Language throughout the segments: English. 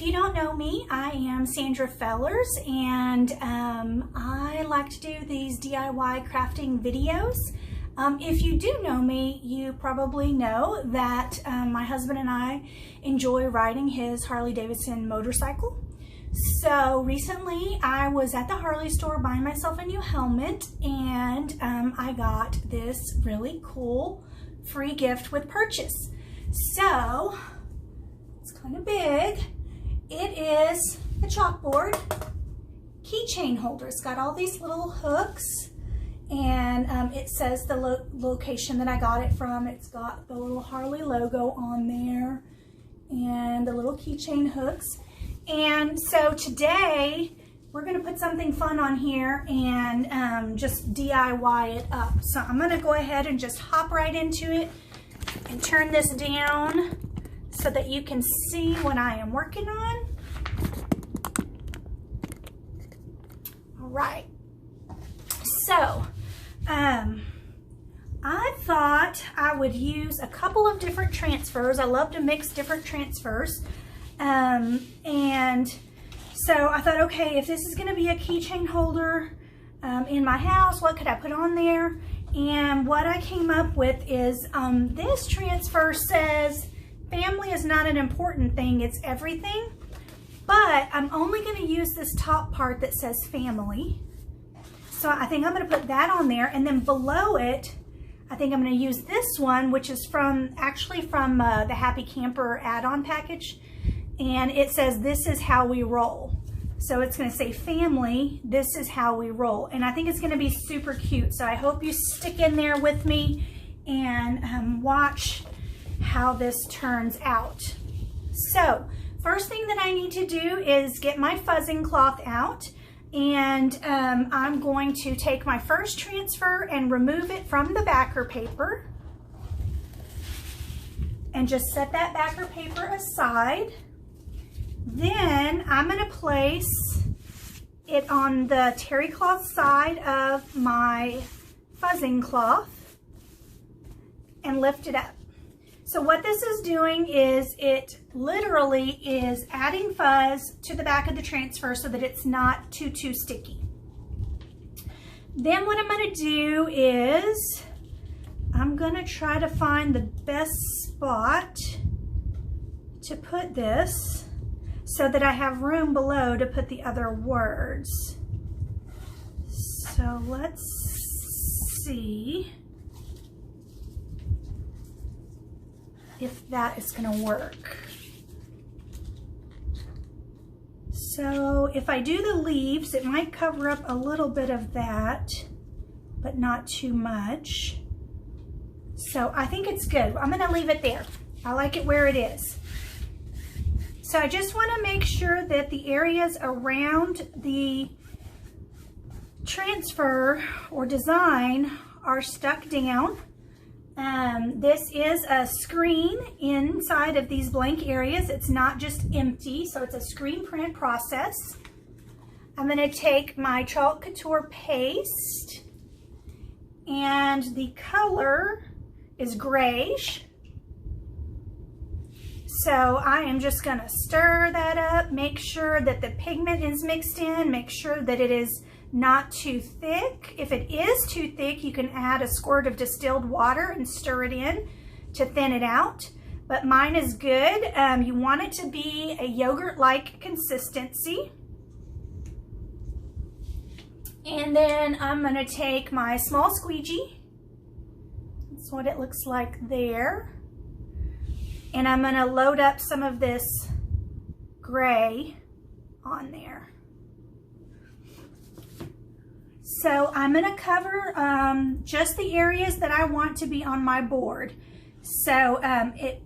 you don't know me, I am Sandra Fellers, and I like to do these DIY crafting videos. If you do know me, you probably know that my husband and I enjoy riding his Harley Davidson motorcycle. So recently I was at the Harley store buying myself a new helmet, and I got this really cool free gift with purchase. So it's kind of big. It is a chalkboard keychain holder. It's got all these little hooks, and it says the location that I got it from. It's got the little Harley logo on there and the little keychain hooks. And so today we're going to put something fun on here and just DIY it up. So I'm going to go ahead and just hop right into it and turn this down so that you can see what I am working on. All right. So I thought I would use a couple of different transfers. I love to mix different transfers. And so I thought, okay, if this is going to be a keychain holder in my house, what could I put on there? And what I came up with is this transfer says family is not an important thing, it's everything. But I'm only going to use this top part that says family. So I think I'm going to put that on there, and then below it I think I'm going to use this one, which is actually from the Happy Camper add-on package. And it says, "This is how we roll." So it's going to say family, this is how we roll. And I think it's going to be super cute. So I hope you stick in there with me and watch how this turns out. So first thing that I need to do is get my fuzzing cloth out. And I'm going to take my first transfer and remove it from the backer paper. And just set that backer paper aside. Then I'm going to place it on the terry cloth side of my fuzzing cloth and lift it up. So what this is doing is it literally is adding fuzz to the back of the transfer so that it's not too sticky. Then what I'm going to do is I'm going to try to find the best spot to put this so that I have room below to put the other words. So let's see if that is going to work. So if I do the leaves, it might cover up a little bit of that, but not too much. So I think it's good. I'm going to leave it there. I like it where it is. So I just want to make sure that the areas around the transfer or design are stuck down. This is a screen inside of these blank areas. It's not just empty, so it's a screen print process. I'm going to take my Chalk Couture Paste, and the color is grayish. So I am just going to stir that up, make sure that the pigment is mixed in, make sure that it is not too thick. If it is too thick, you can add a squirt of distilled water and stir it in to thin it out. But mine is good. You want it to be a yogurt-like consistency. And then I'm going to take my small squeegee. That's what it looks like there. And I'm going to load up some of this gray on there. So I'm going to cover just the areas that I want to be on my board. So it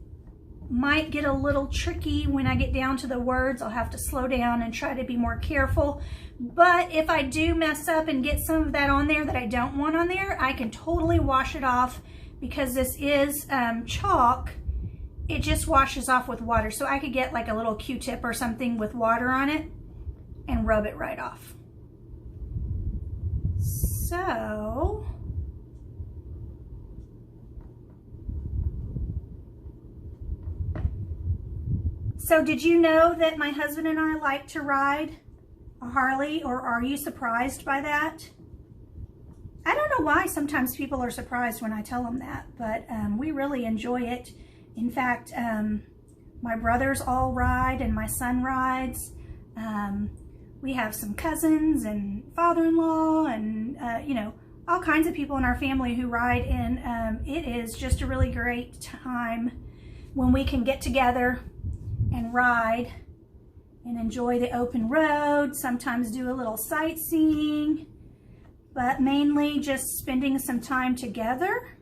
might get a little tricky when I get down to the words. I'll have to slow down and try to be more careful. But if I do mess up and get some of that on there that I don't want on there, I can totally wash it off, because this is chalk. It just washes off with water. So I could get like a little Q-tip or something with water on it and rub it right off. So So did you know that my husband and I like to ride a Harley, or are you surprised by that? I don't know why sometimes people are surprised when I tell them that, but we really enjoy it. In fact, my brothers all ride and my son rides. We have some cousins and father-in-law and, you know, all kinds of people in our family who ride, and it is just a really great time when we can get together and ride and enjoy the open road, sometimes do a little sightseeing, but mainly just spending some time together.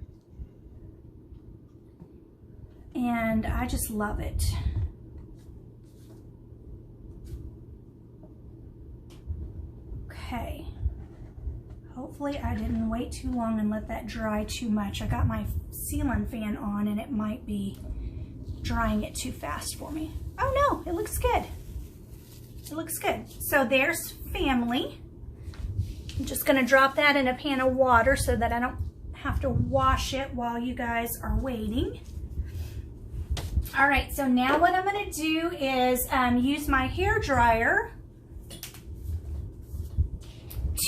And I just love it. Okay. Hopefully I didn't wait too long and let that dry too much. I got my ceiling fan on and it might be drying it too fast for me. Oh no, it looks good. It looks good. So there's family. I'm just gonna drop that in a pan of water so that I don't have to wash it while you guys are waiting. All right, so now what I'm gonna do is use my hair dryer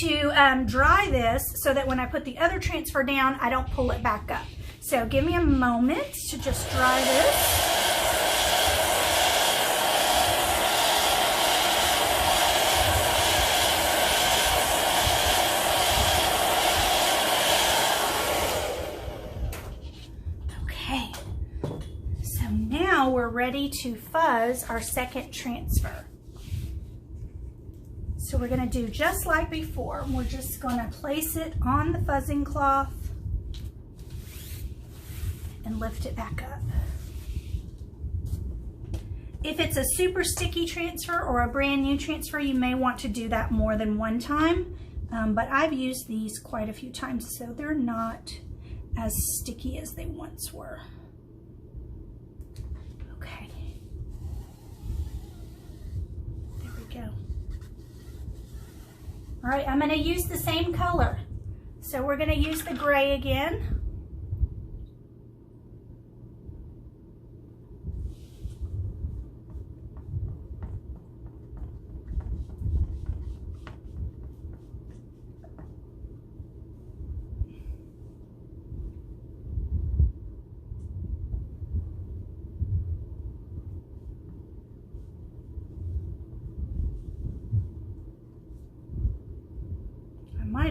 to dry this so that when I put the other transfer down, I don't pull it back up. So give me a moment to just dry this. Okay, so now we're ready to fuzz our second transfer. So we're going to do just like before. We're just going to place it on the fuzzing cloth and lift it back up. If it's a super sticky transfer or a brand new transfer, you may want to do that more than one time. But I've used these quite a few times, so they're not as sticky as they once were. Okay. There we go. All right, I'm going to use the same color. So we're going to use the gray again.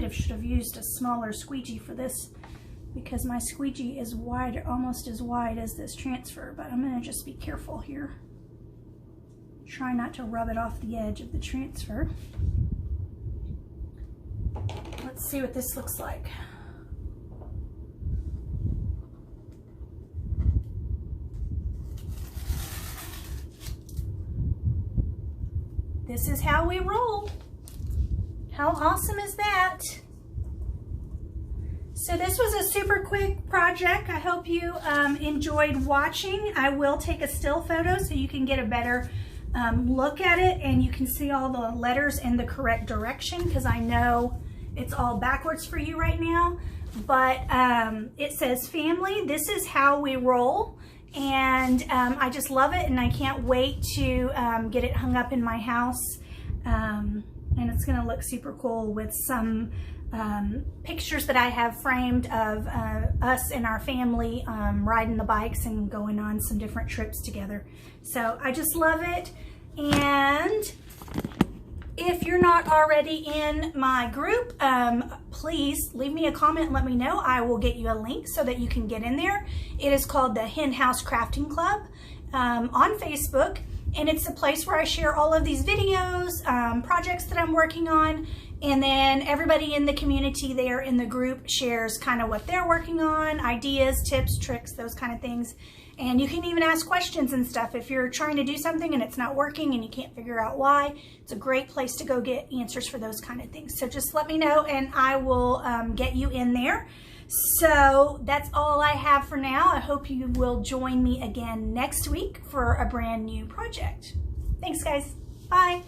Should have used a smaller squeegee for this because my squeegee is wide, almost as wide as this transfer, but I'm going to just be careful here. Try not to rub it off the edge of the transfer. Let's see what this looks like. This is how we roll. How awesome is that? So this was a super quick project. I hope you enjoyed watching. I will take a still photo so you can get a better look at it and you can see all the letters in the correct direction, because I know it's all backwards for you right now. But it says family, this is how we roll. And I just love it, and I can't wait to get it hung up in my house. And it's gonna look super cool with some pictures that I have framed of us and our family riding the bikes and going on some different trips together. So I just love it. And if you're not already in my group, please leave me a comment and let me know. I will get you a link so that you can get in there. It is called the Hen House Crafting Club on Facebook. And it's a place where I share all of these videos, projects that I'm working on, and then everybody in the community there in the group shares kind of what they're working on, ideas, tips, tricks, those kind of things. And you can even ask questions and stuff if you're trying to do something and it's not working and you can't figure out why. It's a great place to go get answers for those kind of things. So just let me know and I will get you in there. So that's all I have for now. I hope you will join me again next week for a brand new project. Thanks, guys. Bye.